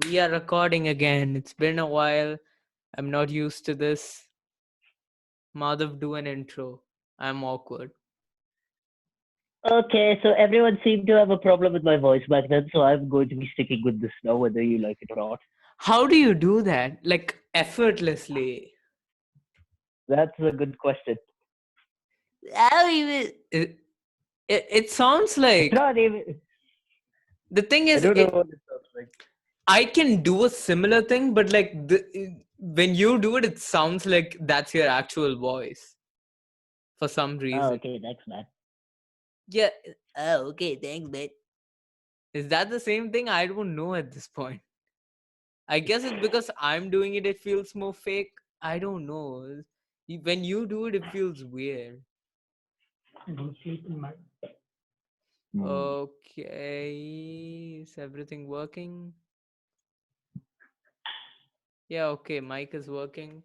We are recording again. It's been a while. I'm not used to this. Madhav, do an intro. I'm awkward. Okay, so everyone seemed to have a problem with my voice back then, so I'm going to be sticking with this now, whether you like it or not. How do you do that? Like effortlessly. That's a good question. How even? It sounds It's like not even. the thing I is, don't know what it sounds like. I can do a similar thing, but when you do it, it sounds like that's your actual voice for some Oh, reason. okay, thanks, man. Yeah. Oh, okay. Thanks, mate. Is that the same thing? I don't know at this point. I guess it's because I'm doing it, it feels more fake. I don't know. When you do it, it feels weird. Hmm. Okay. Is everything working? Yeah, okay. Mic is working.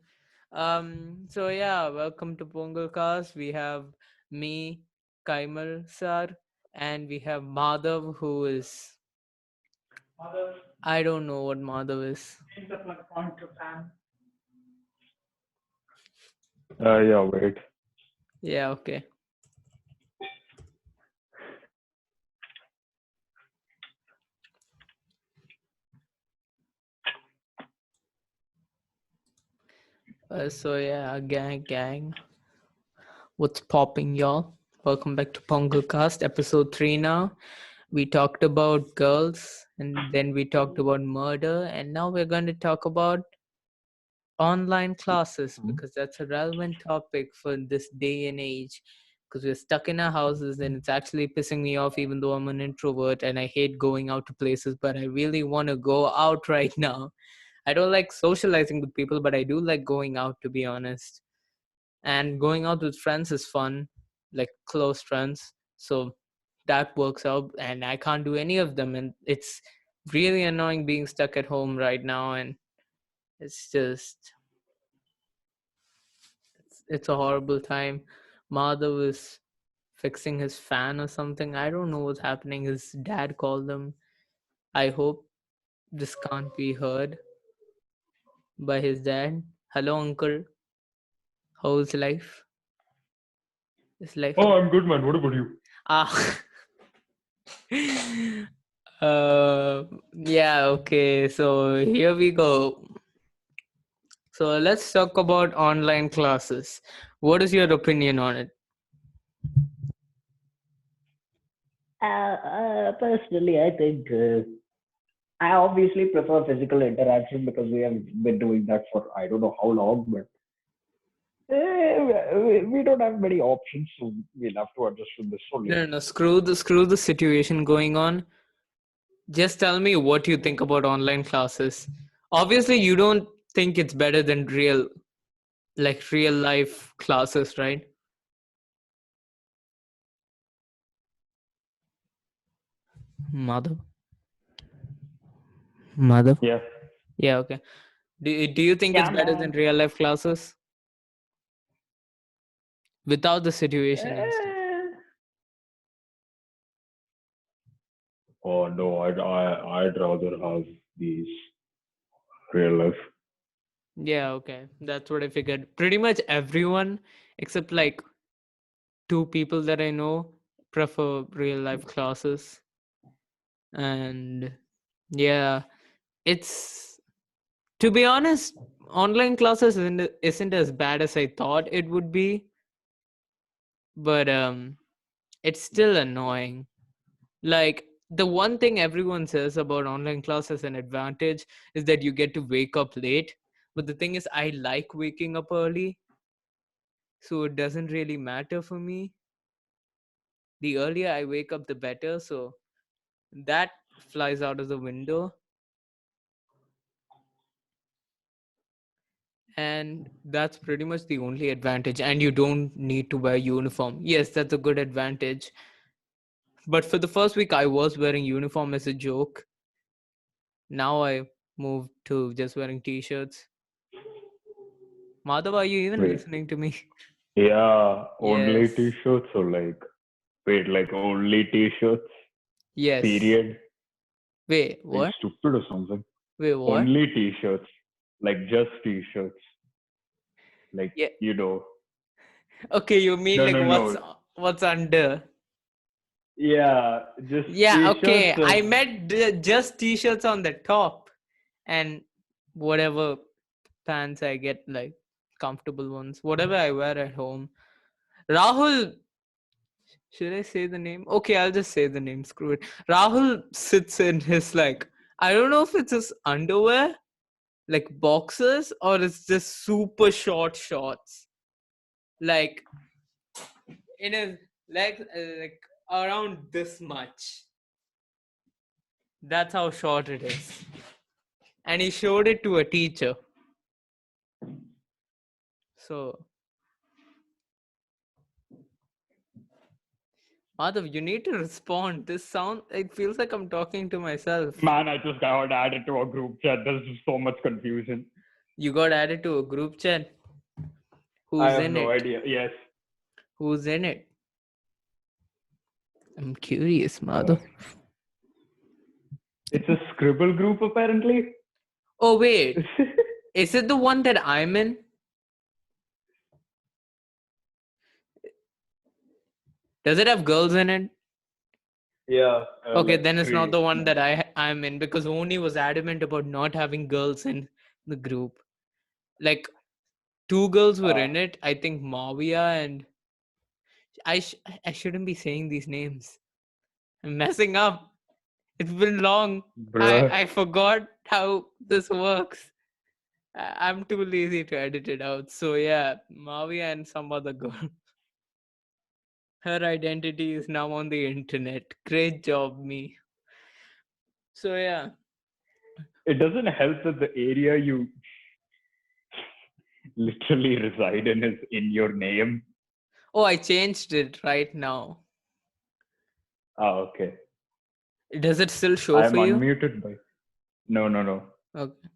So yeah, welcome to PongalCast. We have me, Kaimal sir, and we have Madhav, who is I don't know what Madhav is. Yeah, wait. Yeah, okay. So yeah, gang. What's popping, y'all? Welcome back to PongalCast, episode 3 now. We talked about girls, and then we talked about murder, and now we're going to talk about online classes because that's a relevant topic for this day and age. Because we're stuck in our houses, and it's actually pissing me off, even though I'm an introvert and I hate going out to places, but I really want to go out right now. I don't like socializing with people, but I do like going out, to be honest. And going out with friends is fun, like close friends, so that works out, and I can't do any of them, and it's really annoying being stuck at home right now, and it's just it's a horrible time. Madhav is fixing his fan or something. I don't know what's happening. His dad called him. I hope this can't be heard by his dad. Hello, uncle. How's life? Is life Oh, okay? I'm good, man. What about you? Ah. Yeah, okay. So here we go. So let's talk about online classes. What is your opinion on it? Personally, I think I obviously prefer physical interaction because we have been doing that for I don't know how long, but we don't have many options, so we'll have to adjust with this only. No, no, no. Screw the situation going on. Just tell me what you think about online classes. Obviously, you don't think it's better than real life classes, right? Mother, mother. Yeah. Yeah, okay. Do you think it's Yeah, better than man. real life classes without the situation and stuff? Uh, Oh no, I'd rather have these real life. Yeah, okay. That's what I figured. Pretty much everyone, except like two people that I know, prefer real life classes. And yeah, it's to be honest, online classes isn't as bad as I thought it would be, but it's still annoying. Like the one thing everyone says about online class as an advantage is that you get to wake up late. But the thing is, I like waking up early, so it doesn't really matter for me. The earlier I wake up, the better. So that flies out of the window. And that's pretty much the only advantage. And you don't need to wear uniform. Yes, that's a good advantage. But for the first week, I was wearing uniform as a joke. Now I moved to just wearing t-shirts. Madhav, are you even Wait. listening to me? Yeah, only Yes. t-shirts or like only t-shirts. Yes. Period. Wait, Are you what? stupid or something? Wait, what? only t-shirts, like just t-shirts, like Yeah. Okay, you mean No, like no, what's under? yeah, just Yeah, t-shirts. okay. I meant just t-shirts on the top and whatever pants I get, like comfortable ones, whatever I wear at home. Rahul, should I say the name? Okay, I'll just say the name. Screw it. Rahul sits in his, like, I don't know if it's his underwear, like boxers, or it's just super short shorts, like in his legs, like around this much. That's how short it is. And he showed it to a teacher. So, Madhav, you need to respond. It feels like I'm talking to myself. Man, I just got added to a group chat. There's so much confusion. You got added to a group chat. I Who's have in no it? idea. Yes. Who's in it? I'm curious, Uh, Madhav. it's a scribble group apparently. Oh, wait. Is it the one that I'm in? Does it have girls in it? Yeah. Okay, Like then it's not three. the one that I'm in, because Oni was adamant about not having girls in the group. Like, 2 girls were in it. I think Mavia and I shouldn't be saying these names. I'm messing up. It's been long. Bruh. I forgot how this works. I'm too lazy to edit it out. So yeah, Mavia and some other girl. Her identity is now on the internet. Great job, me. So yeah. It doesn't help that the area you literally reside in is in your name. Oh, I changed it right now. Okay. Does it still show I am for you? unmuted by. No. Okay.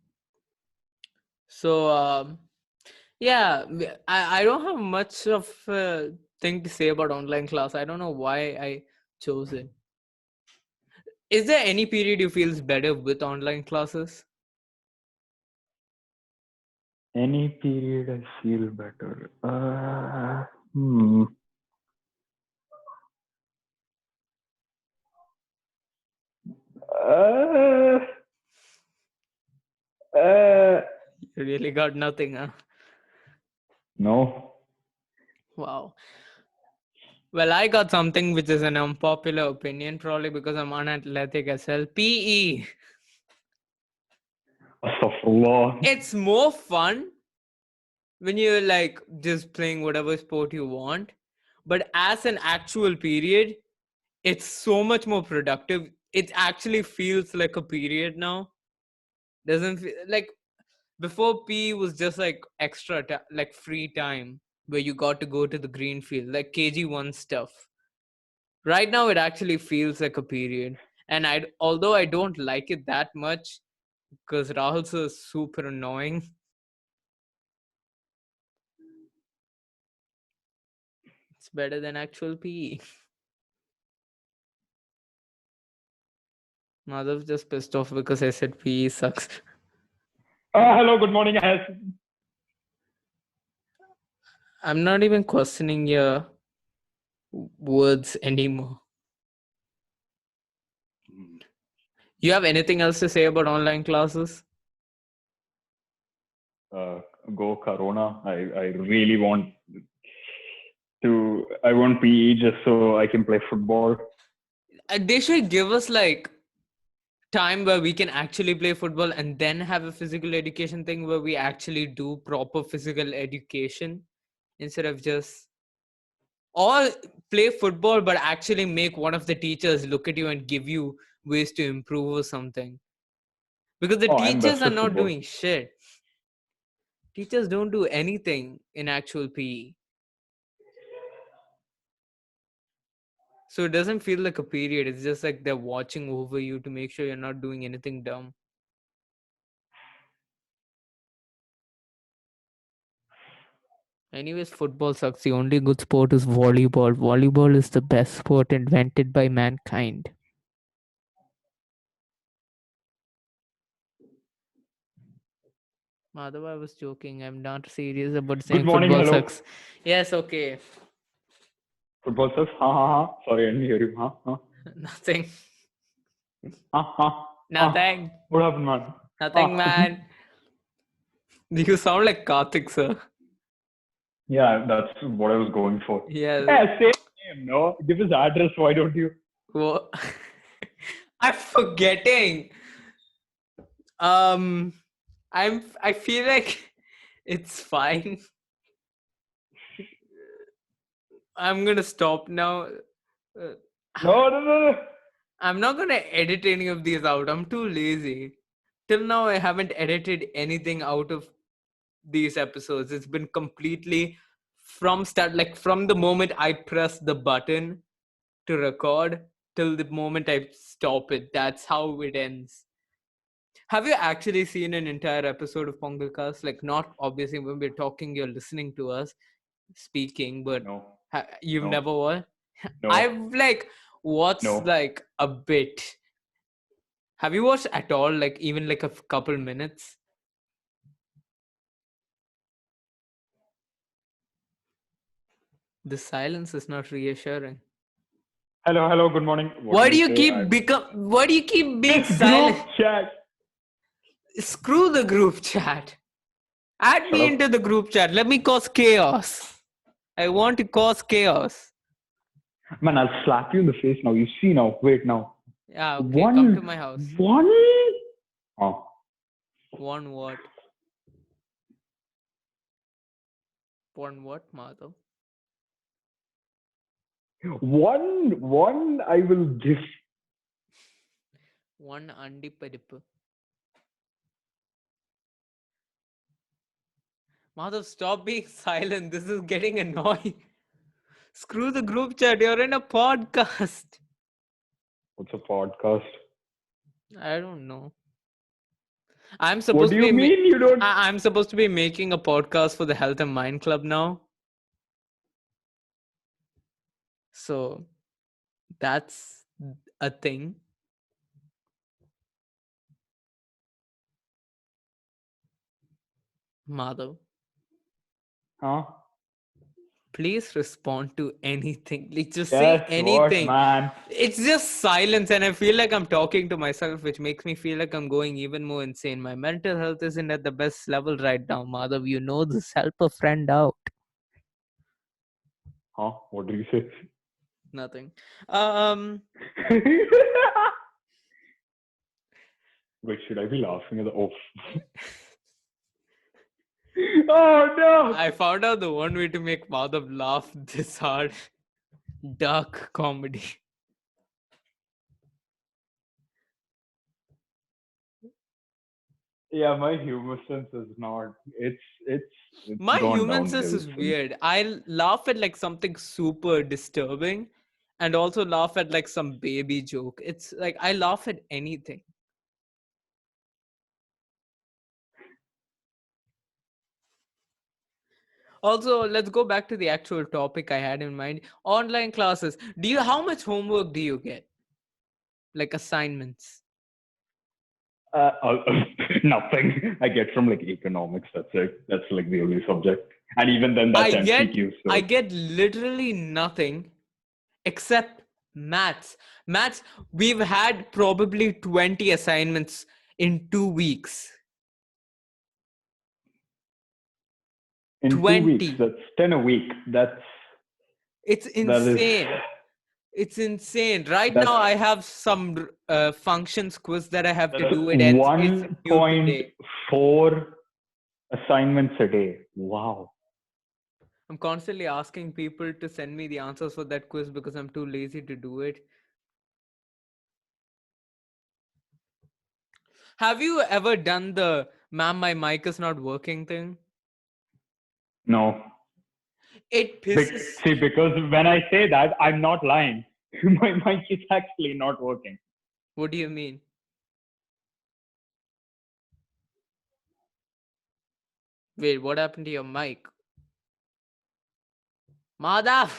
So yeah, I don't have much of a thing to say about online class. I don't know why I chose it. Is there any period you feel is better with online classes? Any period I feel better. Hmm. Uh, uh, You really got nothing, huh? no. Wow. Well, I got something which is an unpopular opinion, probably because I'm unathletic as hell. PE. Astaghfirullah. It's more fun when you're like just playing whatever sport you want. But as an actual period, it's so much more productive. It actually feels like a period now. Doesn't feel like before P was just like like free time where you got to go to the green field, like KG1 stuff. Right now, it actually feels like a period. And although I don't like it that much because Rahul's is super annoying, it's better than actual PE. Madhav just pissed off because I said PE sucks. Hello, good morning. I'm not even questioning your words anymore. You have anything else to say about online classes? Go Corona. I really want I want PE just so I can play football. They should give us like time where we can actually play football and then have a physical education thing where we actually do proper physical education instead of just, or play football but actually make one of the teachers look at you and give you ways to improve or something, because the Oh, I'm teachers best are at not football. doing shit. Teachers don't do anything in actual PE, so it doesn't feel like a period. It's just like they're watching over you to make sure you're not doing anything dumb. Anyways, football sucks. The only good sport is volleyball. Volleyball is the best sport invented by mankind. Madhav, I was joking. I'm not serious about Good saying morning, football hello. sucks. Yes, okay. Football says, ha ha ha. Sorry, I didn't hear you. Ha Nothing. ha ha ha. Nothing. What happened, man? Nothing, Ah. man. You sound like Karthik, sir. Yeah, that's what I was going for. Yeah. Yeah, same name, no? Give his address, why don't you? Wha- I'm forgetting. Um, I feel like it's fine. I'm gonna stop now. Uh, No. I'm not gonna edit any of these out. I'm too lazy. Till now, I haven't edited anything out of these episodes. It's been completely from start, like from the moment I press the button to record till the moment I stop it. That's how it ends. Have you actually seen an entire episode of PongalCast? Like, not obviously when we're talking, you're listening to us speaking, but No, you've no, never watched? no, I've like watched no. like a bit. Have you watched at all? Like even like a couple minutes? The silence is not reassuring. Hello, good morning. What Why did do he you say? keep become? Why do you keep being This group silent? chat. Screw the group chat. Add Shut me up. into the group chat. Let me cause chaos. I want to cause chaos. Man, I'll slap you in the face now. You see now. Wait now. Yeah, okay. Come to One. my house. One. Oh. One what? One what, Madhav? One I will give. One andi paripu. Madhav, stop being silent. This is getting annoying. Screw the group chat. You're in a podcast. What's a podcast? I don't know. I'm What supposed do to you be. mean you don't? I'm supposed to be making a podcast for the Health and Mind Club now. So that's a thing. Madhav, Huh? please respond to anything. Like, just say Yes, what, anything. man? It's just silence, and I feel like I'm talking to myself, which makes me feel like I'm going even more insane. My mental health isn't at the best level right now, Madhav. You know this. Help a friend out. Huh? What did you say? Nothing. Wait, should I be laughing at the off? Oh no! I found out the one way to make Madhav laugh this hard. Dark comedy. Yeah, my humor sense is not. It's My gone human sense downhill is since. weird. I laugh at like something super disturbing and also laugh at like some baby joke. It's like I laugh at anything. Also, let's go back to the actual topic I had in mind. Online classes. How much homework do you get? Like assignments? Uh, Nothing. I get from like economics. That's it. That's like the only subject, and even then, that's MCQ. I So get literally nothing except maths. Maths, we've had probably 20 assignments in 2 weeks. in 2 weeks, 20. that's 10 a week. It's That is insane. It's insane. Right now, that's I have some functions quiz that I have to that's do. It's due today. 1.4 assignments a day. Wow. I'm constantly asking people to send me the answers for that quiz because I'm too lazy to do it. Have you ever done the "ma'am, my mic is not working" thing? No. It pisses. See, because when I say that, I'm not lying. My mic is actually not working. What do you mean? Wait, what happened to your mic? Madhav,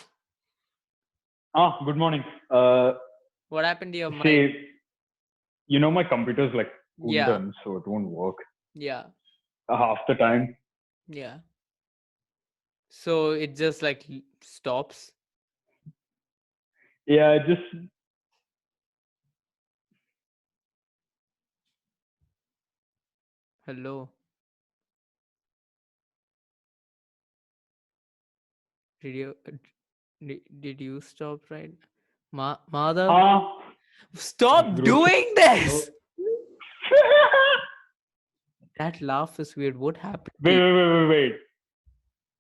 Ah, good morning. what happened to your mic? See, my computer's like Yeah, Kundan, so it won't work. yeah. half the time. Yeah. So it just like stops. Yeah, just Hello. Did you did you stop right? Madhav, ah, stop group. doing No. this. That laugh is weird. What happened to Wait, you? wait, wait, wait, wait.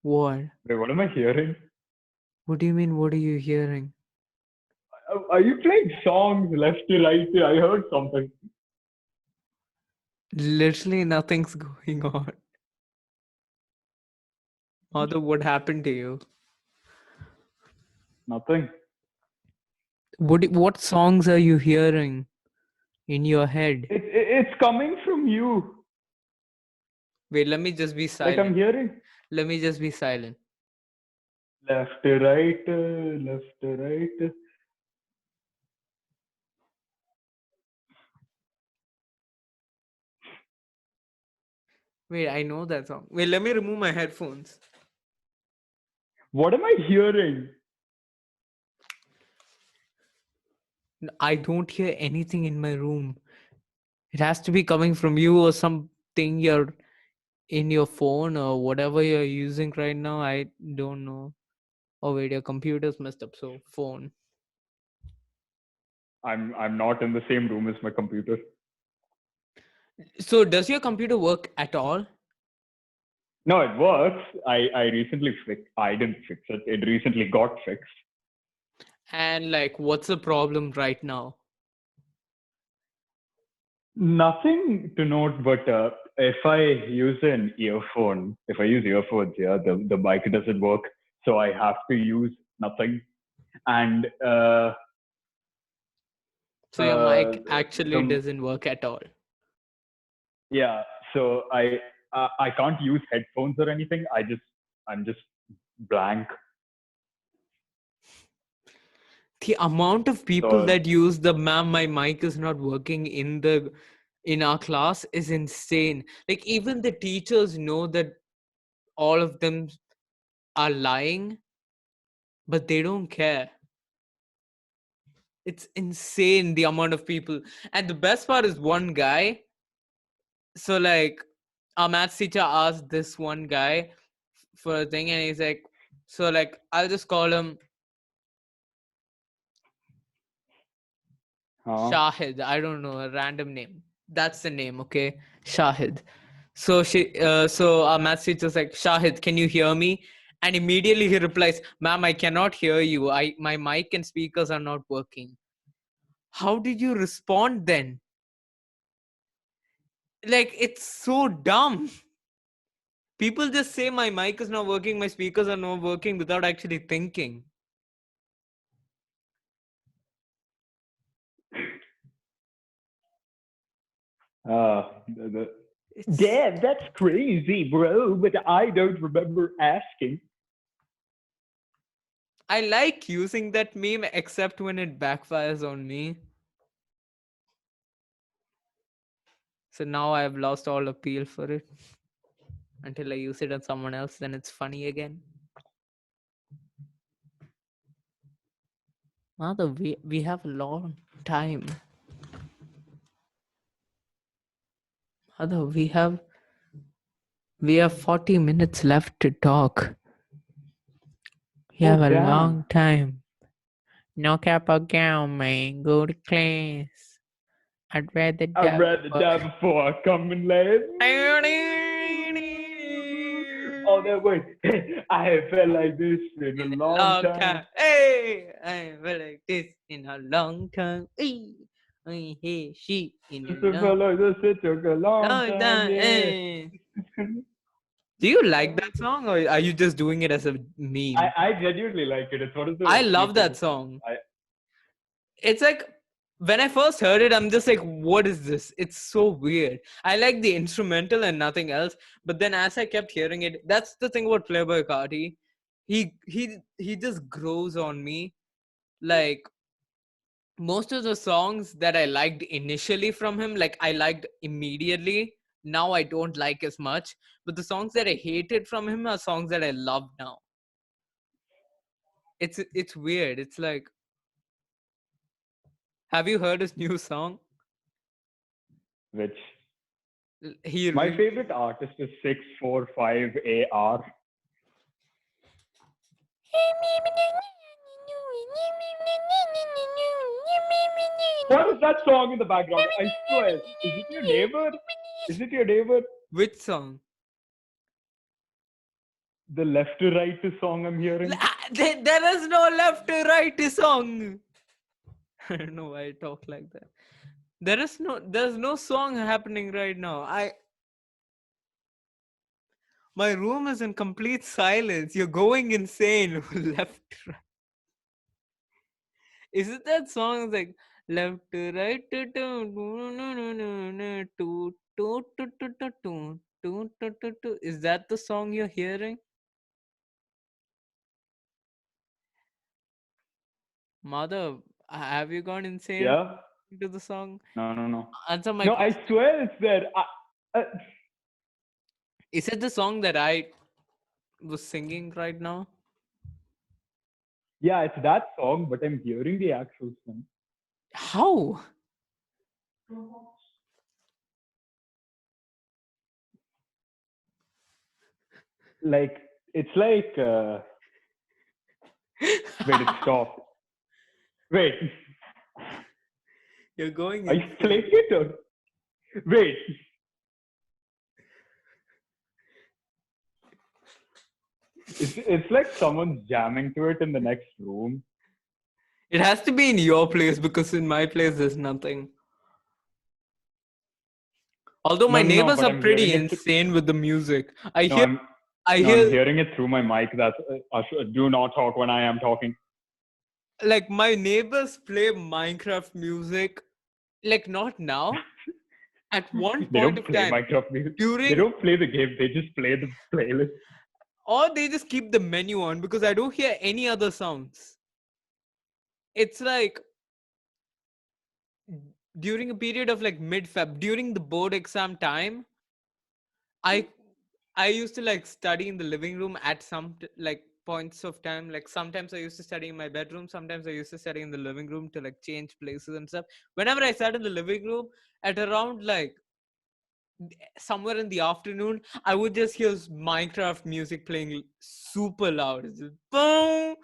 What? Wait, what am I hearing? What do you mean? What are you hearing? Are you playing songs left to right? I heard something. Literally nothing's going on. Madhav, what happened to you? Nothing. What songs are you hearing in your head? It's coming from you. Wait, let me just be Like I'm silent. hearing Let me just be silent. left to right, left to right. Wait, I know that song. Wait, let me remove my headphones. What am I hearing? I don't hear anything in my room. It has to be coming from you or something you're in your phone or whatever you're using right now. I don't know. Oh wait, your computer's messed up. So phone. I'm not in the same room as my computer. So does your computer work at all? No, it works. I recently fixed. I didn't fix it. It recently got fixed. And like, what's the problem right now? Nothing to note, but if I use an earphone, if I use earphones, yeah, the mic doesn't work, so I have to use nothing. And So your mic the, actually doesn't work at all. yeah, so I can't use headphones or anything. I'm just blank. The amount of people So that use the "ma'am, my mic is not working" in our class is insane. Like even the teachers know that all of them are lying, but they don't care. It's insane the amount of people. And the best part is one guy. So like our maths teacher asked this one guy for a thing, and he's like, so like I'll just call him Shahid. I don't know, a random name. That's the name, okay? Shahid. So our maths teacher's like, Shahid, can you hear me? And immediately he replies, ma'am, I cannot hear you. My mic and speakers are not working. How did you respond then? Like, it's so dumb. People just say my mic is not working, my speakers are not working without actually thinking. Dad, that's crazy, bro. But I don't remember asking. I like using that meme except when it backfires on me. So now I've lost all appeal for it. Until I use it on someone else, then it's funny again. Madhav, we have a long time. Madhav, we have 40 minutes left to talk. We have a long time. No cap or gown, man. Go to class. I'd rather I'd die. rather die before I come in last. Oh, no, wait. I have felt like this in a long time. Hey, I felt like this in a long time. Hey, hey, she in Just a felt like this. It took a long long time. time. Yeah. Hey. Do you like that song, or are you just doing it as a meme? I genuinely like it. It's one of the. I love that song. It's like when I first heard it, I'm just like, what is this? It's so weird. I like the instrumental and nothing else. But then as I kept hearing it, that's the thing about Playboy Carti. He just grows on me. Like most of the songs that I liked initially from him, like I liked immediately. now I don't like as much. But the songs that I hated from him are songs that I love now. It's weird. It's like, have you heard his new song? Which He my re- favorite artist is 645AR. What is that song in the background? I swear, is it your neighbor? Is it your neighbor? Which song? The left to right song I'm hearing. There is no left to right song. I don't know why I talk like that. There's no song happening right now. My room is in complete silence. You're going insane. Left to right. Is it that song? It's like left to right to to. Is that the song you're hearing? Madhav, have you gone insane Yeah? to the song? No. Answer my No, I question. swear it's there. Is it the song that I was singing right now? Yeah, it's that song, but I'm hearing the actual song. How? Like, it's like, wait, it stopped. Wait, You're going are you insane. playing it or? Wait. It's like someone's jamming to it in the next room. It has to be in your place because in my place there's nothing. Although my No, neighbors but are I'm pretty hearing it. insane with the music. I No, hear I'm hearing it through my mic. That's do not talk when I am talking. like my neighbors play Minecraft music, like not now. At one They point don't of play time, Minecraft music. They during don't play the game. They just play the playlist. or they just keep the menu on because I don't hear any other sounds. It's like during a period of like mid-Feb, during the board exam time, I I used to like study in the living room at some like points of time. Like sometimes I used to study in my bedroom, sometimes I used to study in the living room to like change places and stuff. Whenever I sat in the living room at around like somewhere in the afternoon, I would just hear Minecraft music playing super loud. It's just boom,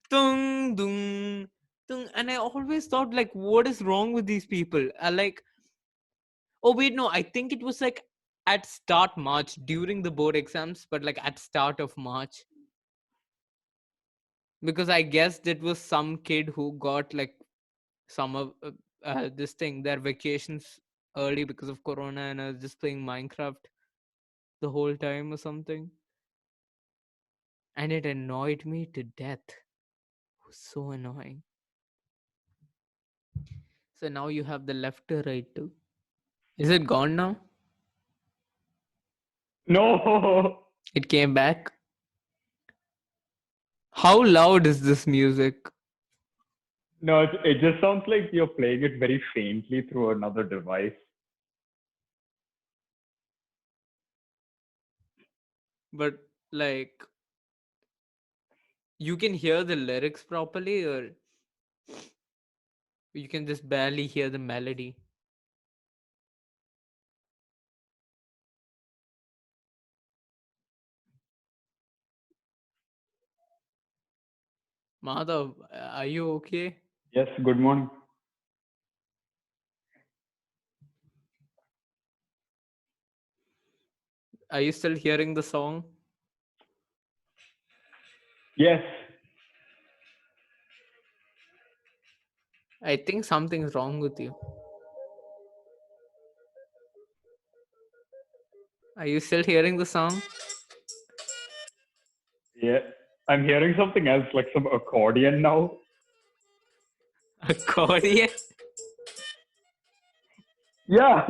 dung, dung, dung. And I always thought like, what is wrong with these people? Like, oh wait, no, I think it was like at start March during the board exams, but like at start of March. Because I guess it was some kid who got like some of this thing, their vacations early because of Corona, and I was just playing Minecraft the whole time or something. And it annoyed me to death. It was so annoying. So now you have the left to right too. Is it gone now? No. It came back. How loud is this music? No, it just sounds like you're playing it very faintly through another device. But like, you can hear the lyrics properly, or you can just barely hear the melody. Madhav, are you okay? Yes, good morning. Are you still hearing the song? Yes. I think something's wrong with you. Are you still hearing the song? Yeah. I'm hearing something else, like some accordion now. Accordion? Yeah.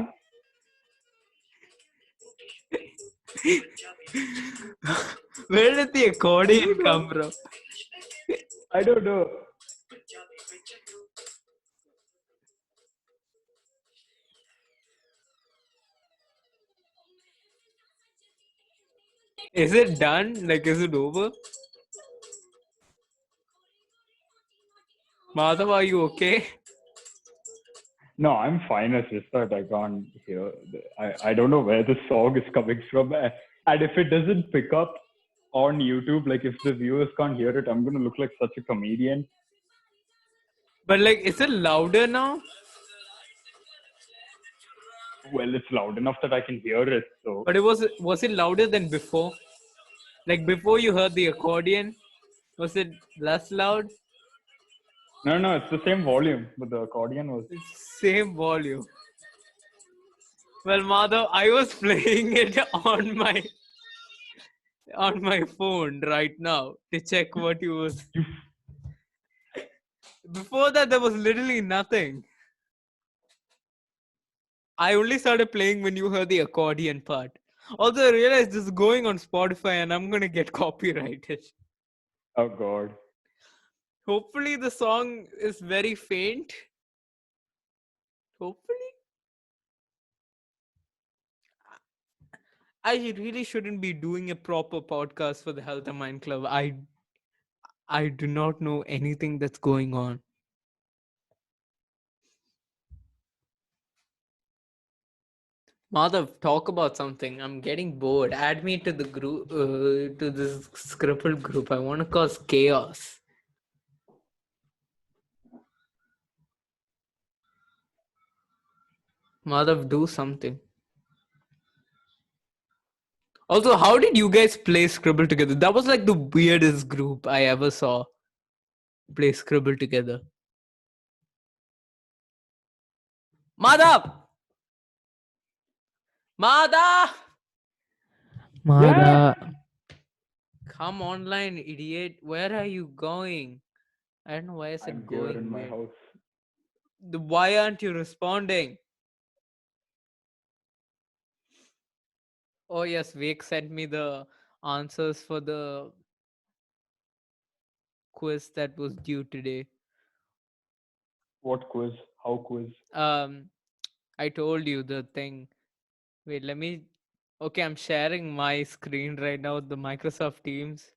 Where did the accordion come from? I don't know. Is it done? Like, is it over? Madhav, are you okay? No, I'm fine. It's just that I can't hear. I don't know where the song is coming from. And if it doesn't pick up on YouTube, like if the viewers can't hear it, I'm going to look like such a comedian. But like, is it louder now? Well, it's loud enough that I can hear it. So, But was it louder than before? Like before you heard the accordion, was it less loud? no, it's the same volume, but the accordion was. It's same volume. Well, Madhav, I was playing it on my phone right now to check what you was. Before that, there was literally nothing. I only started playing when you heard the accordion part. Also, I realized this is going on Spotify and I'm gonna get copyrighted. Oh God. Hopefully, the song is very faint. Hopefully. I really shouldn't be doing a proper podcast for the Health and Mind Club. I do not know anything that's going on. Madhav, talk about something. I'm getting bored. Add me to the group, to this scribble group. I want to cause chaos. Madhav, do something. Also, how did you guys play Scribble together? That was like the weirdest group I ever saw play Scribble together. Madhav! Madhav! Madhav! Come online, idiot. Where are you going? I don't know why I said I'm going. here in my house. Why aren't you responding? Oh yes, Vik sent me the answers for the quiz that was due today. What quiz? How quiz? I told you the thing. Wait, let me. Okay, I'm sharing my screen right now with the Microsoft Teams.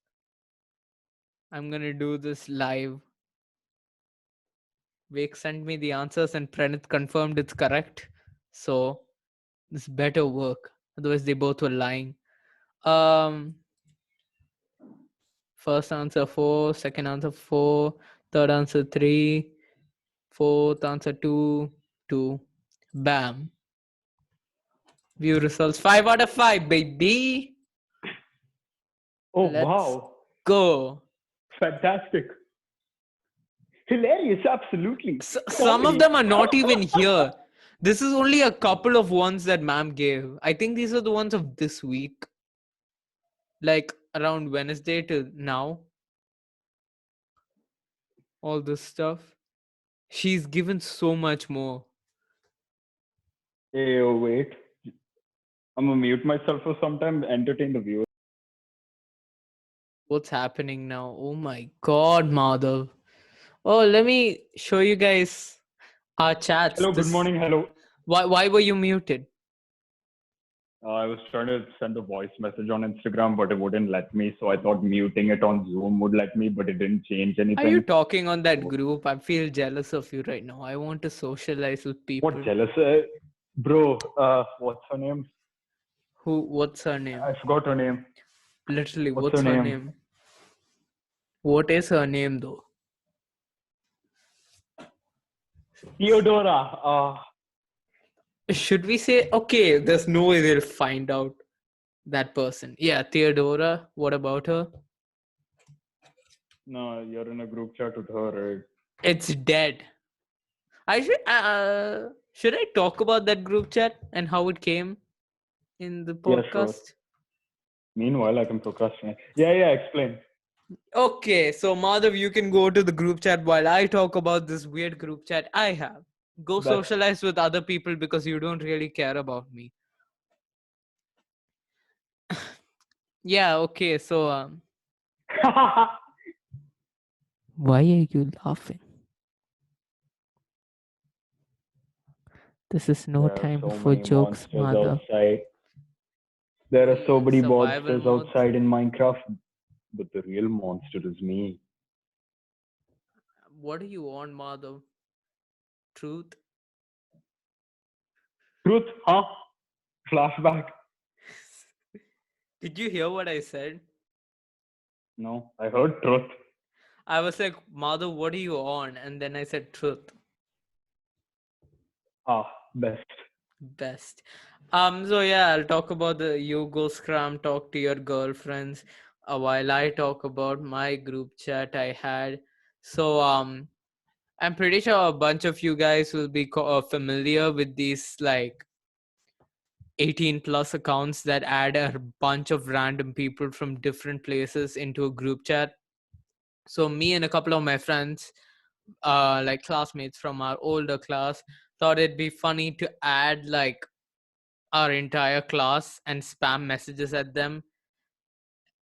I'm gonna do this live. Vik sent me the answers and Pranit confirmed it's correct. So this better work. Otherwise, they both were lying. First answer 4, second answer 4, third answer 3, fourth answer 2, 2. Bam. View results 5 out of 5, baby. Oh, Let's wow. go. Fantastic. Hilarious, absolutely. Some of them are not even here. This is only a couple of ones that ma'am gave. I think these are the ones of this week. Like around Wednesday to now. All this stuff. She's given so much more. Hey, oh, wait. I'm going to mute myself for some time, entertain the viewers. What's happening now? Oh my god, Madhav. Oh, let me show you guys our chats. Hello, good morning. Hello. Why were you muted? I was trying to send a voice message on Instagram, but it wouldn't let me. So I thought muting it on Zoom would let me, but it didn't change anything. Are you talking on that group? I feel jealous of you right now. I want to socialize with people. What jealous? Bro, what's her name? What's her name? I forgot her name. Literally, what's her name? What is her name though? Theodora. Should we say, okay, there's no way they'll find out that person. Yeah, Theodora. What about her? No, you're in a group chat with her, right? It's dead. Should I talk about that group chat and how it came in the podcast? Yeah, sure. Meanwhile, I can procrastinate. Yeah, explain. Okay, so Madhav, you can go to the group chat while I talk about this weird group chat I have. Go socialize with other people because you don't really care about me. Yeah, okay, so why are you laughing? This is no time for jokes, Madhav. There are so Yeah, many survival monsters modes. outside in Minecraft, but the real monster is me. What do you want, Madhav? Truth? Truth, huh? Flashback. Did you hear what I said? No, I heard truth. I was like, Madhav, what are you on? And then I said truth. Ah, best. Best. So yeah, I'll talk about the you go scram, talk to your girlfriends, while I talk about my group chat I had. So I'm pretty sure a bunch of you guys will be familiar with these like 18 plus accounts that add a bunch of random people from different places into a group chat. So me and a couple of my friends, like classmates from our older class, thought it'd be funny to add like our entire class and spam messages at them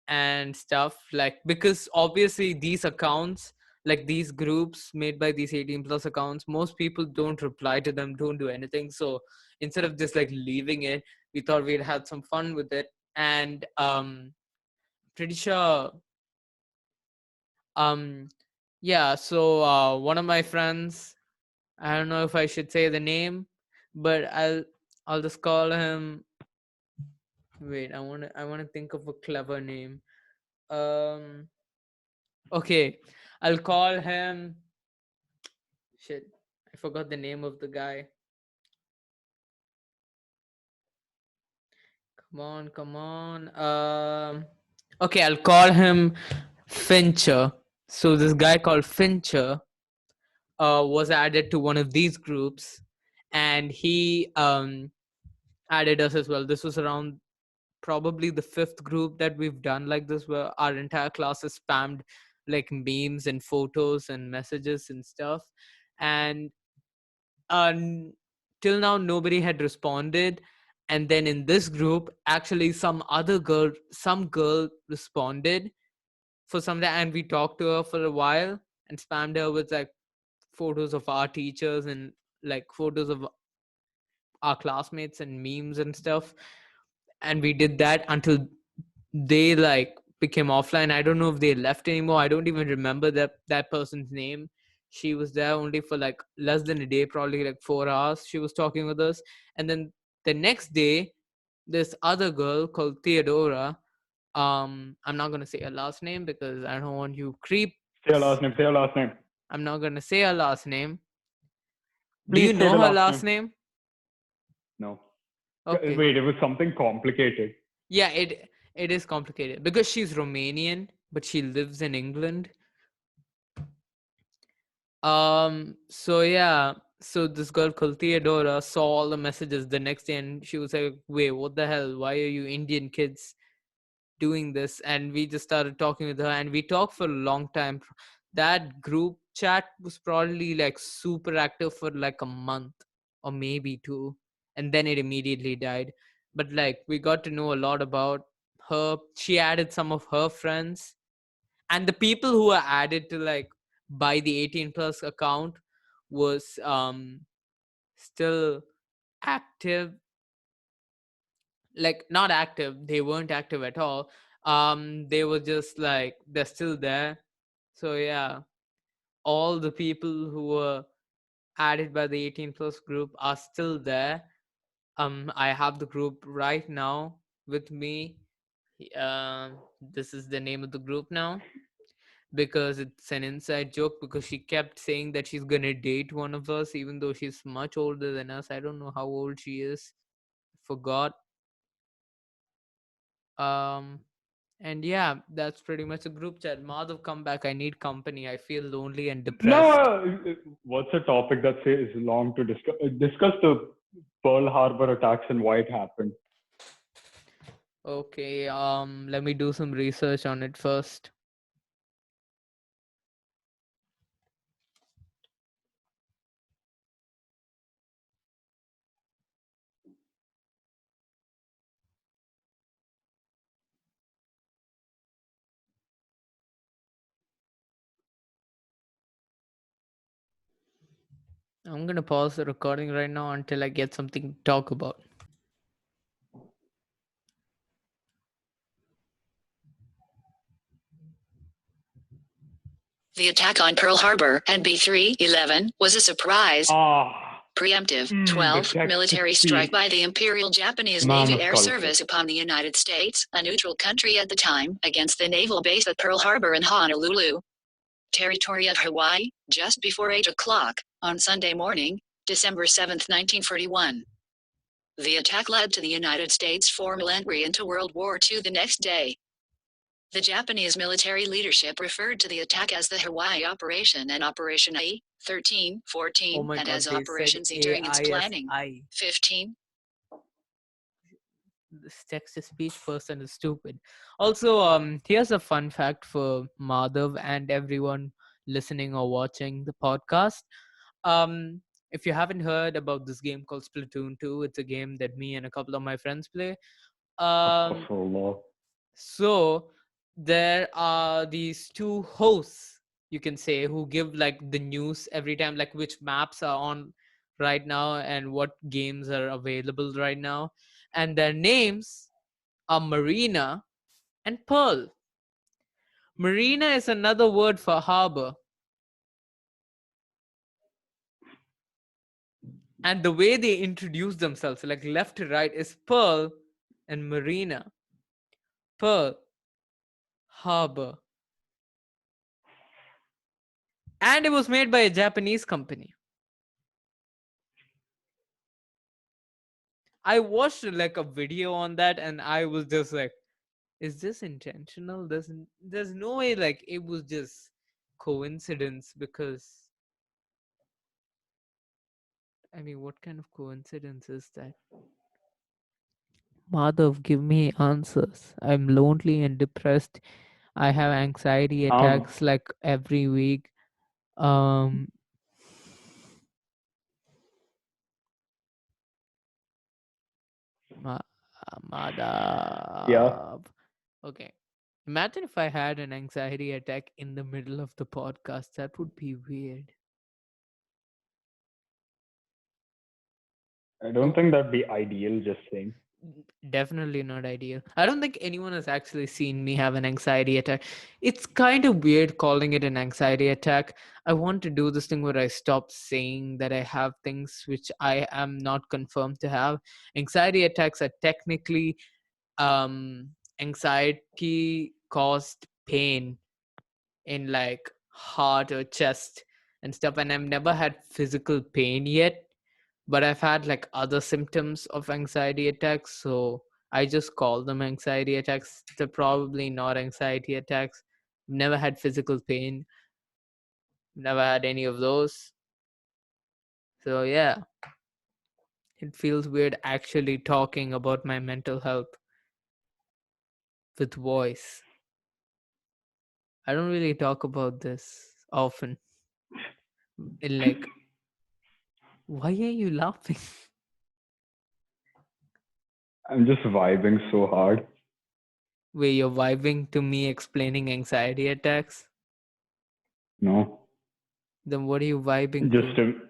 and stuff, like because obviously these accounts, like these groups made by these 18 plus accounts, most people don't reply to them, don't do anything. So instead of just like leaving it, we thought we'd had some fun with it. And pretty sure um yeah, so one of my friends, I don't know if I should say the name, but I'll just call him. Wait, I want to think of a clever name. Um, okay, I'll call him. Shit, I forgot the name of the guy. Come on, come on. Okay, I'll call him Fincher. So this guy called Fincher was added to one of these groups, and he added us as well. This was around probably the fifth group that we've done like this, where our entire class is spammed like memes and photos and messages and stuff. And till now nobody had responded. And then in this group, actually some girl responded for some time, and we talked to her for a while and spammed her with like photos of our teachers and like photos of our classmates and memes and stuff. And we did that until they like became offline. I don't know if they left anymore. I don't even remember that person's name. She was there only for like less than a day, probably like 4 hours. She was talking with us. And then the next day, this other girl called Theodora, I'm not gonna say her last name because I don't want you creeps. Say your last name. Say your last name. I'm not gonna say her last name. Do Please you say know the her last last name. name? No. Okay. Wait, it was something complicated. Yeah, it is complicated because she's Romanian, but she lives in England. So yeah, so this girl called Theodora saw all the messages the next day, and she was like, "Wait, what the hell? Why are you Indian kids doing this?" And we just started talking with her, and we talked for a long time. That group chat was probably like super active for like a month or maybe two, and then it immediately died. But like we got to know a lot about her. She added some of her friends, and the people who were added to like by the 18 plus account was still active, like not active, they weren't active at all. They were just like they're still there. So yeah, all the people who were added by the 18 plus group are still there. I have the group right now with me. This is the name of the group now, because it's an inside joke, because she kept saying that she's gonna date one of us even though she's much older than us. I don't know how old she is, forgot. um and yeah, that's pretty much a group chat. Madhav, come back, I need company, I feel lonely and depressed. No, what's a topic that says long to discuss? Discuss the Pearl Harbor attacks and why it happened. Okay, let me do some research on it first. I'm gonna pause the recording right now until I get something to talk about. The attack on Pearl Harbor and B-311 was a surprise, preemptive, the 12 text military to strike speech. by the Imperial Japanese Man Navy of Air culture. Service upon the United States, a neutral country at the time, against the naval base at Pearl Harbor and Honolulu, territory of Hawaii, just before 8 o'clock on Sunday morning, December 7, 1941. The attack led to the United States' formal entry into World War II the next day. The Japanese military leadership referred to the attack as the Hawaii Operation and Operation A-13, 14, Oh my and god, as they Operation said Z during its planning. AISI. 15. This text to speech person is stupid. Also, here's a fun fact for Madhav and everyone listening or watching the podcast. Um, if you haven't heard about this game called Splatoon 2, it's a game that me and a couple of my friends play. Um, Astaghfirullah. so there are these two hosts, you can say, who give like the news every time, like which maps are on right now and what games are available right now. And their names are Marina and Pearl. Marina is another word for harbor. And the way they introduce themselves, like left to right, is Pearl and Marina. Pearl, harbor. And it was made by a Japanese company. I watched like a video on that and I was just like, is this intentional? There's no way like it was just coincidence, because I mean, what kind of coincidence is that? Madhav, give me answers. I'm lonely and depressed. I have anxiety Um, attacks like every week. Um, Ma- yeah, Madhav. Okay. Imagine if I had an anxiety attack in the middle of the podcast. That would be weird. I don't think that'd be ideal. Just saying. Definitely not ideal. I don't think anyone has actually seen me have an anxiety attack. It's kind of weird calling it an anxiety attack. I want to do this thing where I stop saying that I have things which I am not confirmed to have. Anxiety attacks are technically anxiety caused pain in like heart or chest and stuff, and I've never had physical pain yet, but I've had like other symptoms of anxiety attacks, so I just call them anxiety attacks. They're probably not anxiety attacks. Never had physical pain, never had any of those. So yeah, it feels weird actually talking about my mental health with voice. I don't really talk about this often. Like, why are you laughing? I'm just vibing so hard. Where you're vibing to me explaining anxiety attacks? No, Then what are you vibing just to?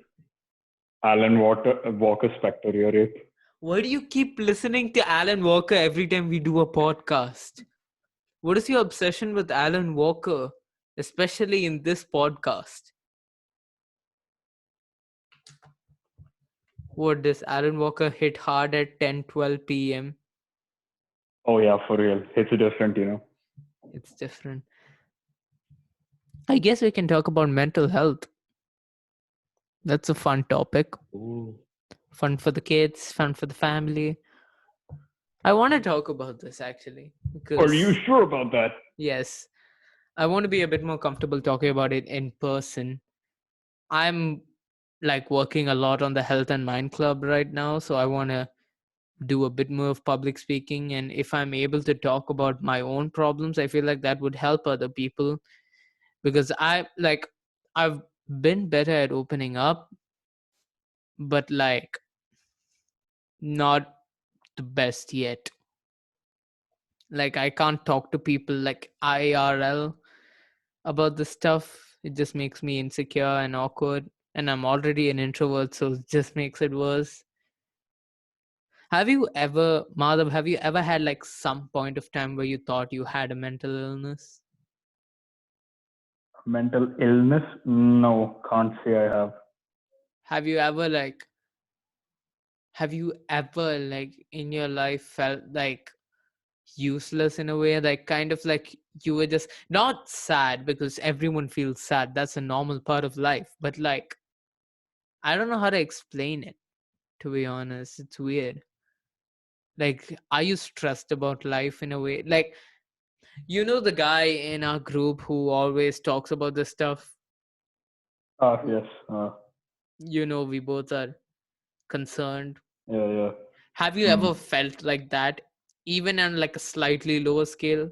Alan Walker Spectre rape. Why do you keep listening to Alan Walker every time we do a podcast? What is your obsession with Alan Walker, especially in this podcast? What, does Alan Walker hit hard at 10:12 p.m.? Oh yeah, for real. It's different, you know. It's different. I guess we can talk about mental health. That's a fun topic. Ooh. Fun for the kids, fun for the family. I want to talk about this actually Are you because, sure about that? yes, I want to be a bit more comfortable talking about it in person. I'm like working a lot on the Health and Mind Club right now, so I want to do a bit more of public speaking. And if I'm able to talk about my own problems, I feel like that would help other people, because I've been better at opening up, but like not the best yet. Like I can't talk to people like IRL about this stuff. It just makes me insecure and awkward. And I'm already an introvert, so it just makes it worse. Have you ever, Madhav, have you ever had like some point of time where you thought you had a mental illness? Mental illness? No, can't say I have. Have you ever like in your life felt like useless in a way, like kind of like you were just not sad, because everyone feels sad, that's a normal part of life, but like I don't know how to explain it, to be honest. It's weird. Like, are you stressed about life in a way? Like, the guy in our group who always talks about this stuff. Ah, yes. We both are concerned. Yeah, yeah. Have you Hmm. ever felt like that, even on like a slightly lower scale?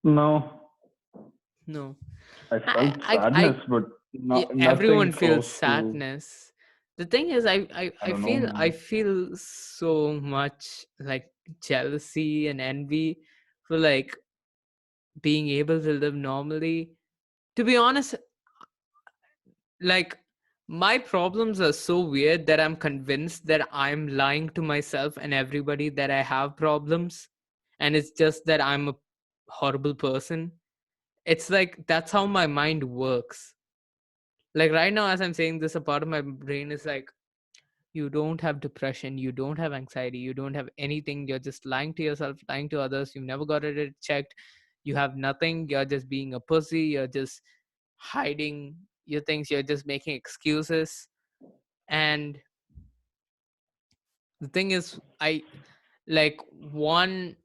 No, No. I I, felt I, sadness, I, but Everyone nothing feels close to, sadness. The thing is, I I don't know, feel man. so much like jealousy and envy for like being able to live normally. To be honest, like my problems are so weird that I'm convinced that I'm lying to myself and everybody that I have problems, and it's just that I'm a horrible person. It's like that's how my mind works. Like right now, as I'm saying this, a part of my brain is like, you don't have depression, you don't have anxiety, you don't have anything, you're just lying to yourself, lying to others, you've never got it checked, you have nothing, you're just being a pussy, you're just hiding your things, you're just making excuses. And the thing is, I like one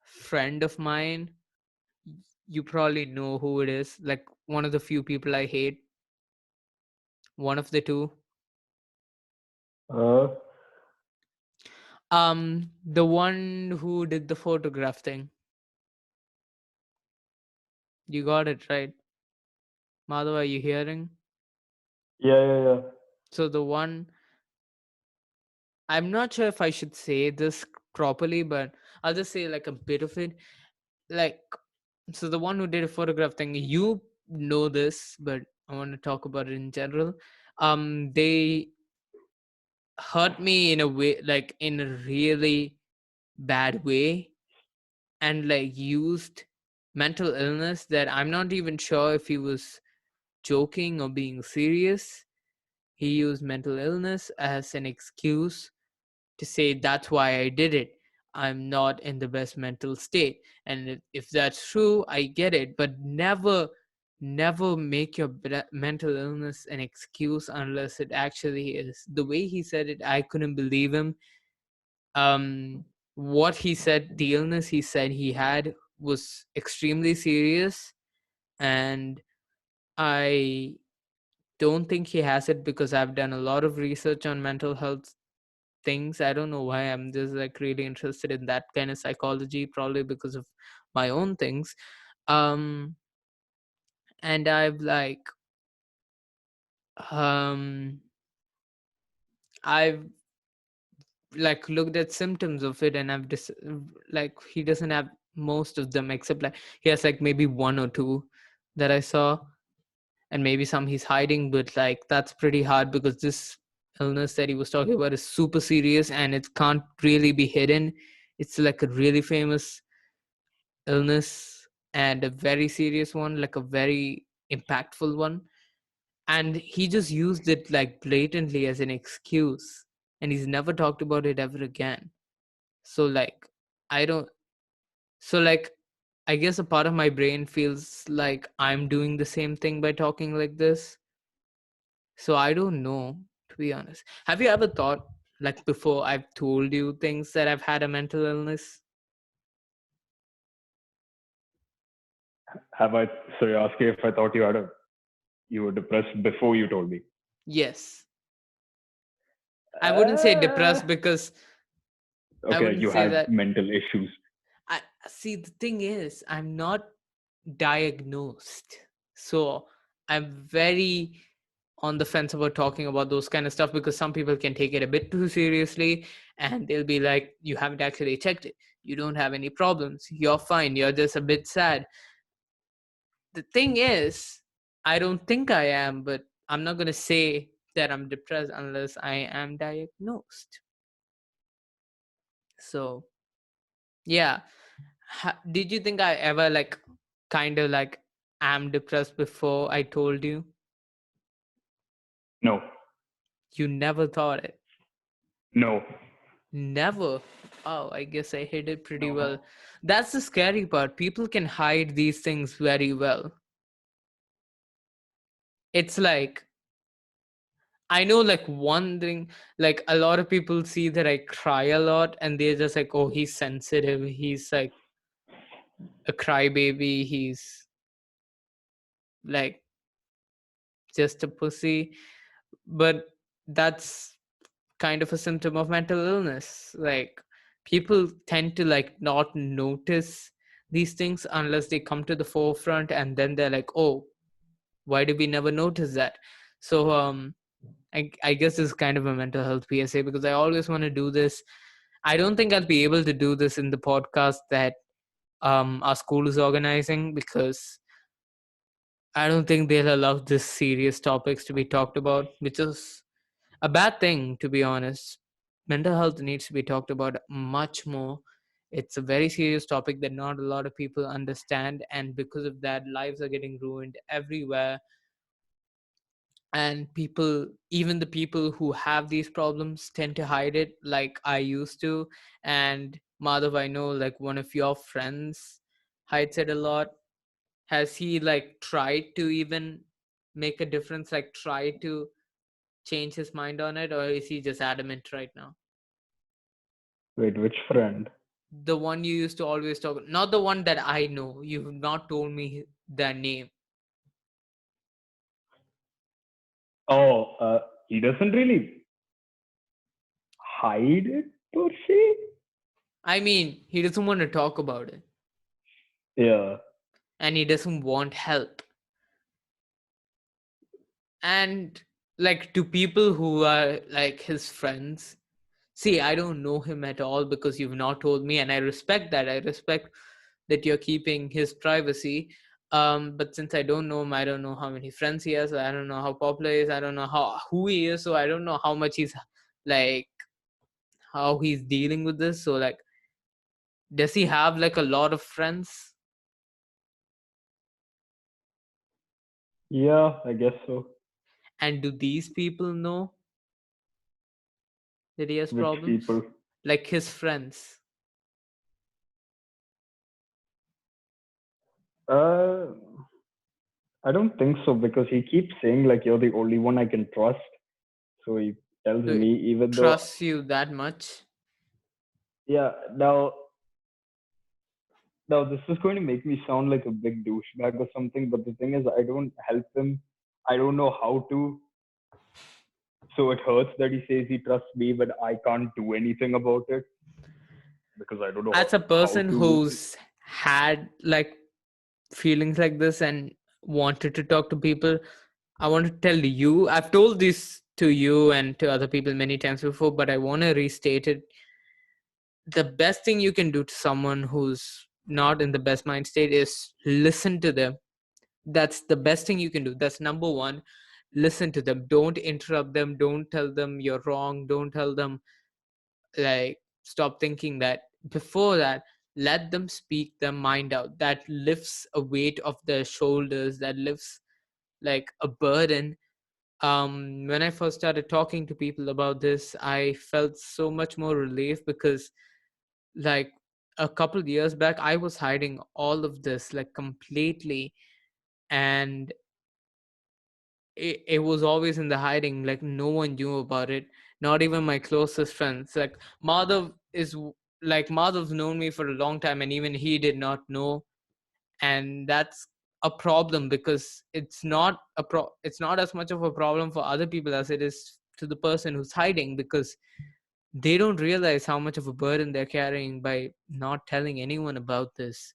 friend of mine, you probably know who it is, like one of the few people I hate, one of the two. Uh, The one who did the photograph thing. You got it right. Madhav, are you hearing? yeah, yeah, yeah. So the one, I'm not sure if I should say this properly, but I'll just say like a bit of it. Like, so the one who did a photograph thing, you know this, but I want to talk about it in general. They hurt me in a way, like in a really bad way, and like used mental illness that I'm not even sure if he was joking or being serious. He used mental illness as an excuse to say that's why I did it. I'm not in the best mental state. And if that's true, I get it. But never make your mental illness an excuse unless it actually is. The way he said it, I couldn't believe him. What he said, the illness he said he had was extremely serious. And I don't think he has it, because I've done a lot of research on mental health things. I don't know why, I'm just like really interested in that kind of psychology, probably because of my own things. Um and um I've like looked at symptoms of it, and like he doesn't have most of them, except like he has like maybe one or two that I saw, and maybe some he's hiding, but like that's pretty hard because this illness that he was talking about is super serious and it can't really be hidden. It's like a really famous illness and a very serious one, like a very impactful one. And he just used it like blatantly as an excuse, and he's never talked about it ever again. So like I don't so like I guess a part of my brain feels like I'm doing the same thing by talking like this. So I don't know, to be honest. Have you ever thought, like before I've told you things, that I've had a mental illness? Have I? So you're asking if I thought you were depressed before you told me. Yes. I wouldn't say Uh, depressed, because I okay, wouldn't you say had that. mental issues. I see, the thing is, I'm not diagnosed. So I'm very on the fence about talking about those kind of stuff, because some people can take it a bit too seriously, and they'll be like, you haven't actually checked it, you don't have any problems, you're fine, you're just a bit sad. The thing is, I don't think I am, but I'm not going to say that I'm depressed unless I am diagnosed. So yeah. Did you think I ever like kind of like am depressed before I told you? No, You never thought it. no, Never. Oh, I guess I hid it pretty no. well. That's the scary part. People can hide these things very well. It's like, I know, like, one thing, like, a lot of people see that I cry a lot and they're just like, oh, he's sensitive. He's like a crybaby. He's like just a pussy. But that's kind of a symptom of mental illness. Like, people tend to like not notice these things unless they come to the forefront, and then they're like, oh, why did we never notice that? So I guess this is kind of a mental health PSA, because I always want to do this. I don't think I'll be able to do this in the podcast that our school is organizing, because I don't think they'll allow this serious topics to be talked about, which is a bad thing, to be honest. Mental health needs to be talked about much more. It's a very serious topic that not a lot of people understand, and because of that, lives are getting ruined everywhere. And people, even the people who have these problems, tend to hide it, like I used to. And Madhav, I know like one of your friends hides it a lot. Has he like tried to even make a difference, like try to change his mind on it, or is he just adamant right now? Wait, which friend? The one you used to always talk, not the one that I know. You've not told me their name. Oh, he doesn't really hide it per se. I mean, he doesn't want to talk about it, Yeah. and he doesn't want help. And like, to people who are like his friends, see, I don't know him at all because you've not told me, and I respect that. I respect that you're keeping his privacy. But since I don't know him, I don't know how many friends he has. I don't know how popular he is. I don't know how who he is. So I don't know how much he's like, how he's dealing with this. So like, does he have like a lot of friends? Yeah, I guess so. And do these people know that he has Which problems? people? Like his friends. Uh, I don't think so because he keeps saying like you're the only one I can trust. So he tells Do me even though trust you that much? yeah, now this is going to make me sound like a big douchebag or something, but the thing is I don't help him. I don't know how to. So it hurts that he says he trusts me, but I can't do anything about it because I don't know As a how person to. who's had like feelings like this and wanted to talk to people, I want to tell you, I've told this to you and to other people many times before, but I want to restate it. The best thing you can do to someone who's not in the best mind state is listen to them. That's the best thing you can do. That's number one. Listen to them. Don't interrupt them. Don't tell them you're wrong. Don't tell them like stop thinking that. Before that, let them speak their mind out. That lifts a weight off their shoulders. That lifts like a burden. When I first started talking to people about this, I felt so much more relief, because like a couple of years back I was hiding all of this like completely, and it was always in the hiding. Like, no one knew about it, not even my closest friends. Like, Madhav's known me for a long time, and even he did not know. And that's a problem, because it's not as much of a problem for other people as it is to the person who's hiding, because they don't realize how much of a burden they're carrying by not telling anyone about this.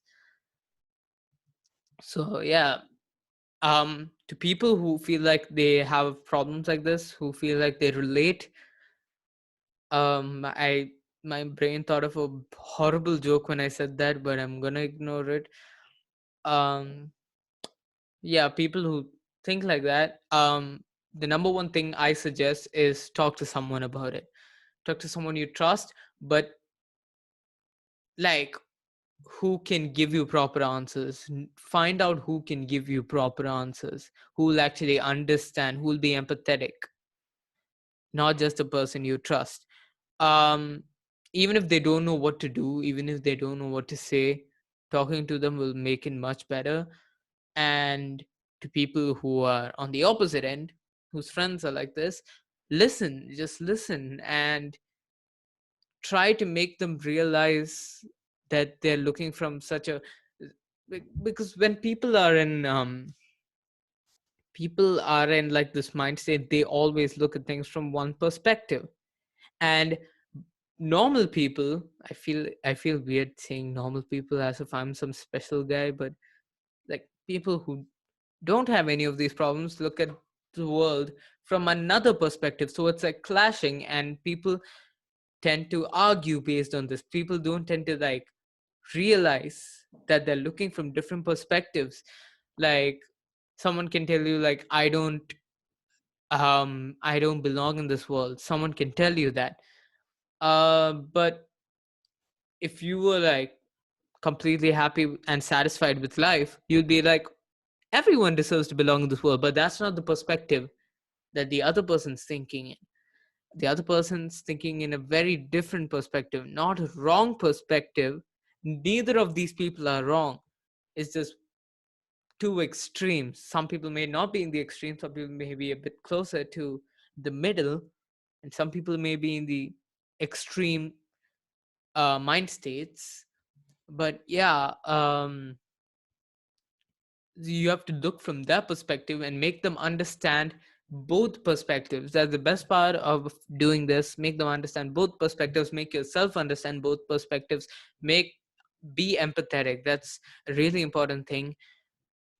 So yeah, to people who feel like they have problems like this, who feel like they relate, I my brain thought of a horrible joke when I said that, but I'm gonna ignore it. um yeah, people who think like that, the number one thing I suggest is talk to someone about it. Talk to someone you trust. But like, who can give you proper answers. Find out who can give you proper answers, who will actually understand, who will be empathetic, not just the person you trust. um Even if they don't know what to do, even if they don't know what to say, talking to them will make it much better. And to people who are on the opposite end, whose friends are like this, listen, just listen, and try to make them realize that they're looking from such a, because when people are in like this mind state, they always look at things from one perspective. And normal people, I feel weird saying normal people as if I'm some special guy, but like people who don't have any of these problems look at the world from another perspective. So it's like clashing, and people tend to argue based on this. People don't tend to like realize that they're looking from different perspectives. Like someone can tell you like, I don't belong in this world. Someone can tell you that. But if you were like completely happy and satisfied with life, you'd be like, everyone deserves to belong in this world. But that's not the perspective that the other person's thinking in. The other person's thinking in a very different perspective, not a wrong perspective. Neither of these people are wrong. It's just two extremes. Some people may not be in the extreme, some people may be a bit closer to the middle, and some people may be in the extreme mind states. But yeah, you have to look from their perspective and make them understand both perspectives. That's the best part of doing this. Make them understand both perspectives, make yourself understand both perspectives, make be empathetic. That's a really important thing.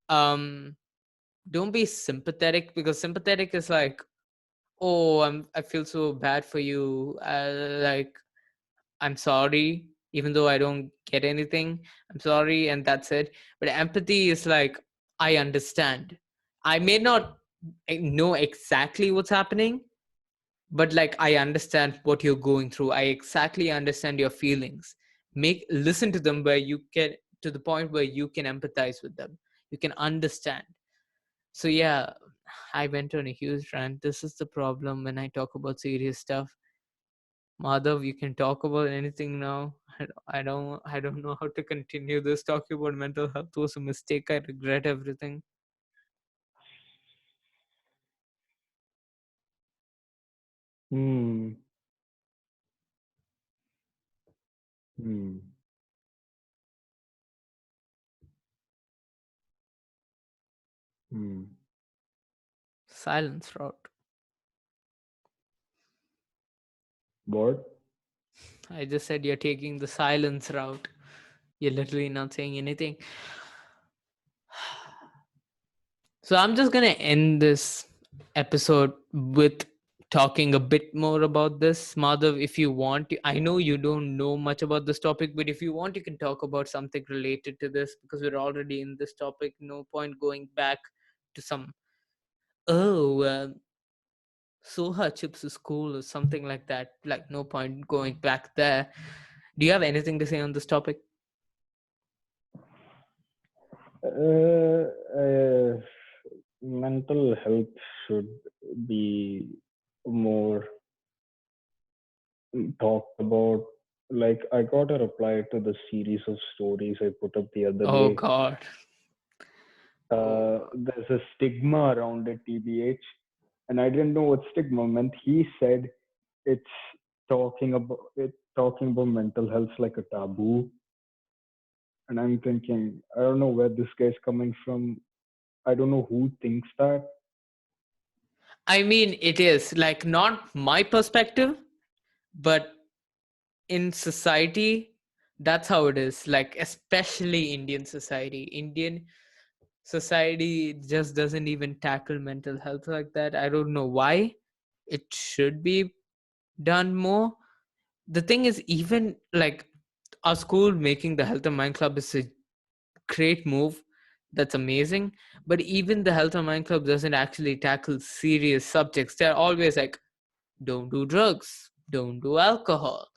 um don't be sympathetic, because sympathetic is like, oh, I feel so bad for you, like I'm sorry, even though I don't get anything. I'm sorry, and that's it. But empathy is like, I understand. I may not know exactly what's happening, but like I understand what you're going through. I exactly understand your feelings. Listen to them where you get to the point where you can empathize with them. You can understand. So yeah, I went on a huge rant. This is the problem when I talk about serious stuff. Madhav, you can talk about anything now. I don't know how to continue this. Talking about mental health was a mistake. I regret everything. Hmm. Hmm. Hmm. Silence route. What? I just said you're taking the silence route. You're literally not saying anything. So I'm just gonna end this episode with talking a bit more about this. Madhav, if you want to, I know you don't know much about this topic, but if you want, you can talk about something related to this, because we're already in this topic. No point going back to some, oh, Soha chips is cool or something like that. Like, no point going back there. Do you have anything to say on this topic? Uh, uh, Mental health should be more talked about. Like, I got a reply to the series of stories I put up the other Oh day. God. Oh God. There's a stigma around it, TBH, and I didn't know what stigma meant. He said it's talking about mental health like a taboo, and I'm thinking, I don't know where this guy's coming from. I don't know who thinks that. I mean, it is like not my perspective, but in society, that's how it is. Like, especially Indian society just doesn't even tackle mental health like that. I don't know why. It should be done more. The thing is, even like our school making the Health and Mind Club is a great move. That's amazing. But even the Health and Mind Club doesn't actually tackle serious subjects. They're always like, don't do drugs, don't do alcohol,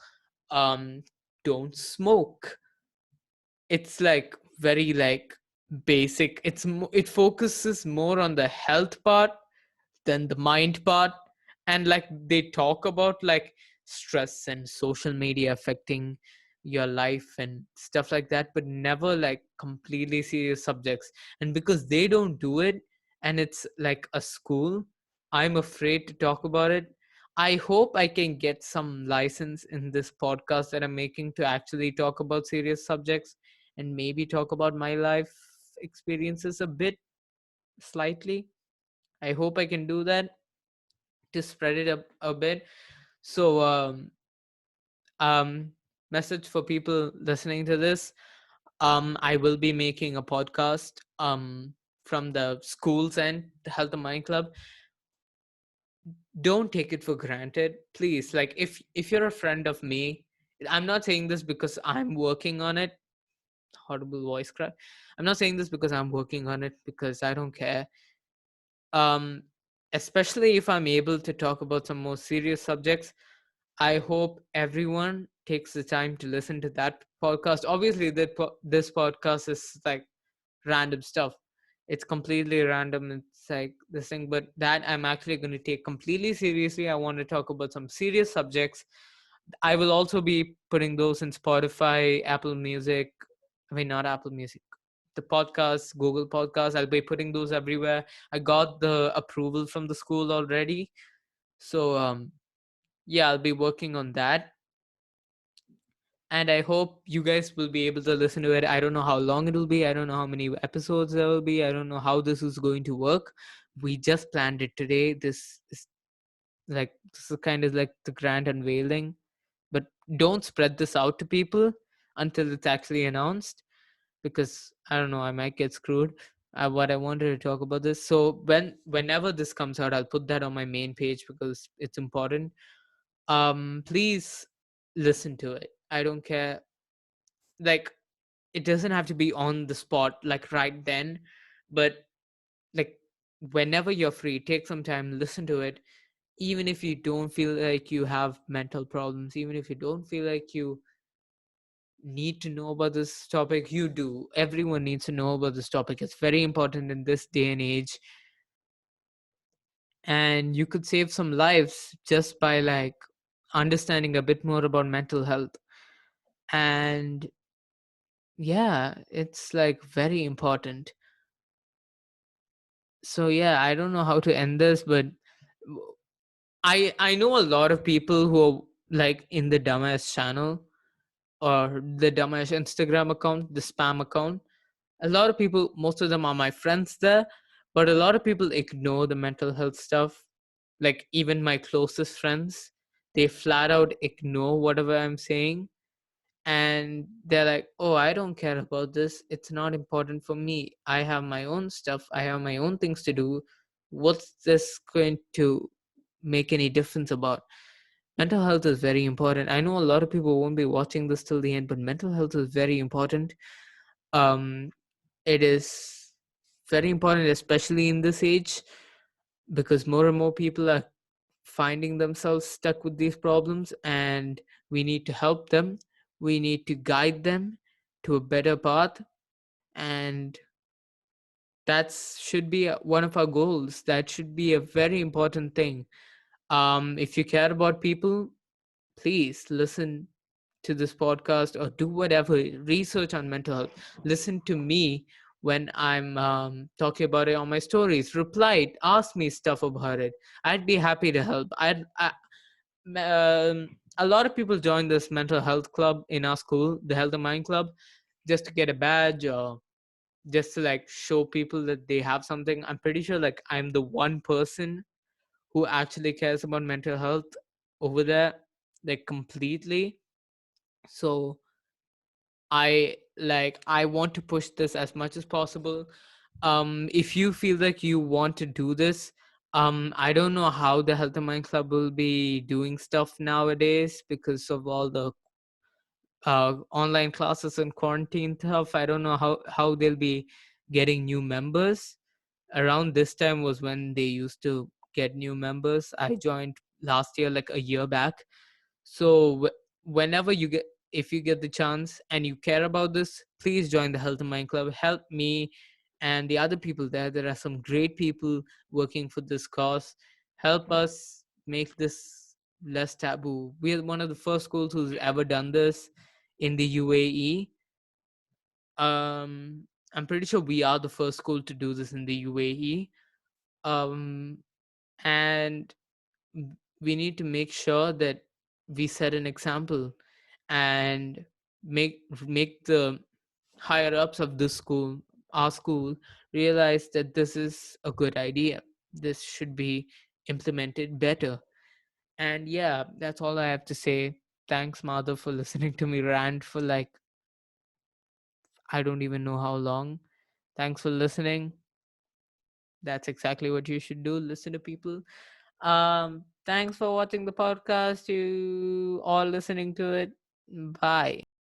um, don't smoke. it's like very like basic. It focuses more on the health part than the mind part. And like they talk about like stress and social media affecting your life and stuff like that, but never like completely serious subjects. And because they don't do it, and it's like a school, I'm afraid to talk about it. I hope I can get some license in this podcast that I'm making to actually talk about serious subjects and maybe talk about my life experiences a bit, slightly. I hope I can do that to spread it up a bit. So, um, message for people listening to this. I will be making a podcast from the school's end, the Health and Mind Club. Don't take it for granted, please. Like if you're a friend of me, I'm not saying this because I'm working on it. Horrible voice crack. I'm not saying this because I'm working on it, because I don't care. Um, Especially if I'm able to talk about some more serious subjects, I hope everyone takes the time to listen to that podcast. Obviously, this podcast is like random stuff. It's completely random. It's like this thing, but that I'm actually going to take completely seriously. I want to talk about some serious subjects. I will also be putting those in Spotify, Apple Music. I mean, not Apple Music. The podcast, Google Podcast. I'll be putting those everywhere. I got the approval from the school already. So, yeah, I'll be working on that. And I hope you guys will be able to listen to it. I don't know how long it will be. I don't know how many episodes there will be. I don't know how this is going to work. We just planned it today. This is kind of like the grand unveiling. But don't spread this out to people until it's actually announced, because I don't know, I might get screwed. What I wanted to talk about this. So whenever this comes out, I'll put that on my main page because it's important. Please listen to it. I don't care. Like, it doesn't have to be on the spot like right then, but like whenever you're free, take some time, listen to it. Even if you don't feel like you have mental problems, even if you don't feel like you need to know about this topic, you do. Everyone needs to know about this topic. It's very important in this day and age. And you could save some lives just by like understanding a bit more about mental health. And yeah, it's like very important. So yeah, I don't know how to end this, but I know a lot of people who are like in the DumbAsh channel or the DumbAsh Instagram account, the spam account. A lot of people, most of them are my friends there, but a lot of people ignore the mental health stuff. Like even my closest friends, they flat out ignore whatever I'm saying, and they're like, oh, I don't care about this, it's not important for me, I have my own stuff, I have my own things to do. What's this going to make any difference about? Mental health is very important. I know a lot of people won't be watching this till the end, but mental health is very important. um it is very important, especially in this age, because more and more people are finding themselves stuck with these problems, and we need to help them. We need to guide them to a better path, and that should be one of our goals. That should be a very important thing. If you care about people, please listen to this podcast or do whatever research on mental health. Listen to me when I'm talking about it on my stories. Reply, ask me stuff about it. I'd be happy to help. A lot of people join this mental health club in our school, the Health and Mind Club, just to get a badge or just to like show people that they have something. I'm pretty sure like I'm the one person who actually cares about mental health over there, like completely. So I want to push this as much as possible. If you feel like you want to do this, I don't know how the Health and Mind Club will be doing stuff nowadays because of all the online classes and quarantine stuff. I don't know how they'll be getting new members. Around this time was when they used to get new members. I joined last year, like a year back. So whenever you get, if you get the chance and you care about this, please join the Health and Mind Club. Help me and the other people there. There are some great people working for this cause. Help us make this less taboo. We are one of the first schools who's ever done this in the UAE. I'm pretty sure we are the first school to do this in the UAE. Um, and we need to make sure that we set an example and make the higher ups of this school, our school, realize that this is a good idea. This should be implemented better. And yeah, that's all I have to say. Thanks, Madhav, for listening to me rant for like, I don't even know how long. Thanks for listening. That's exactly what you should do. Listen to people. Thanks for watching the podcast. You all listening to it. Bye.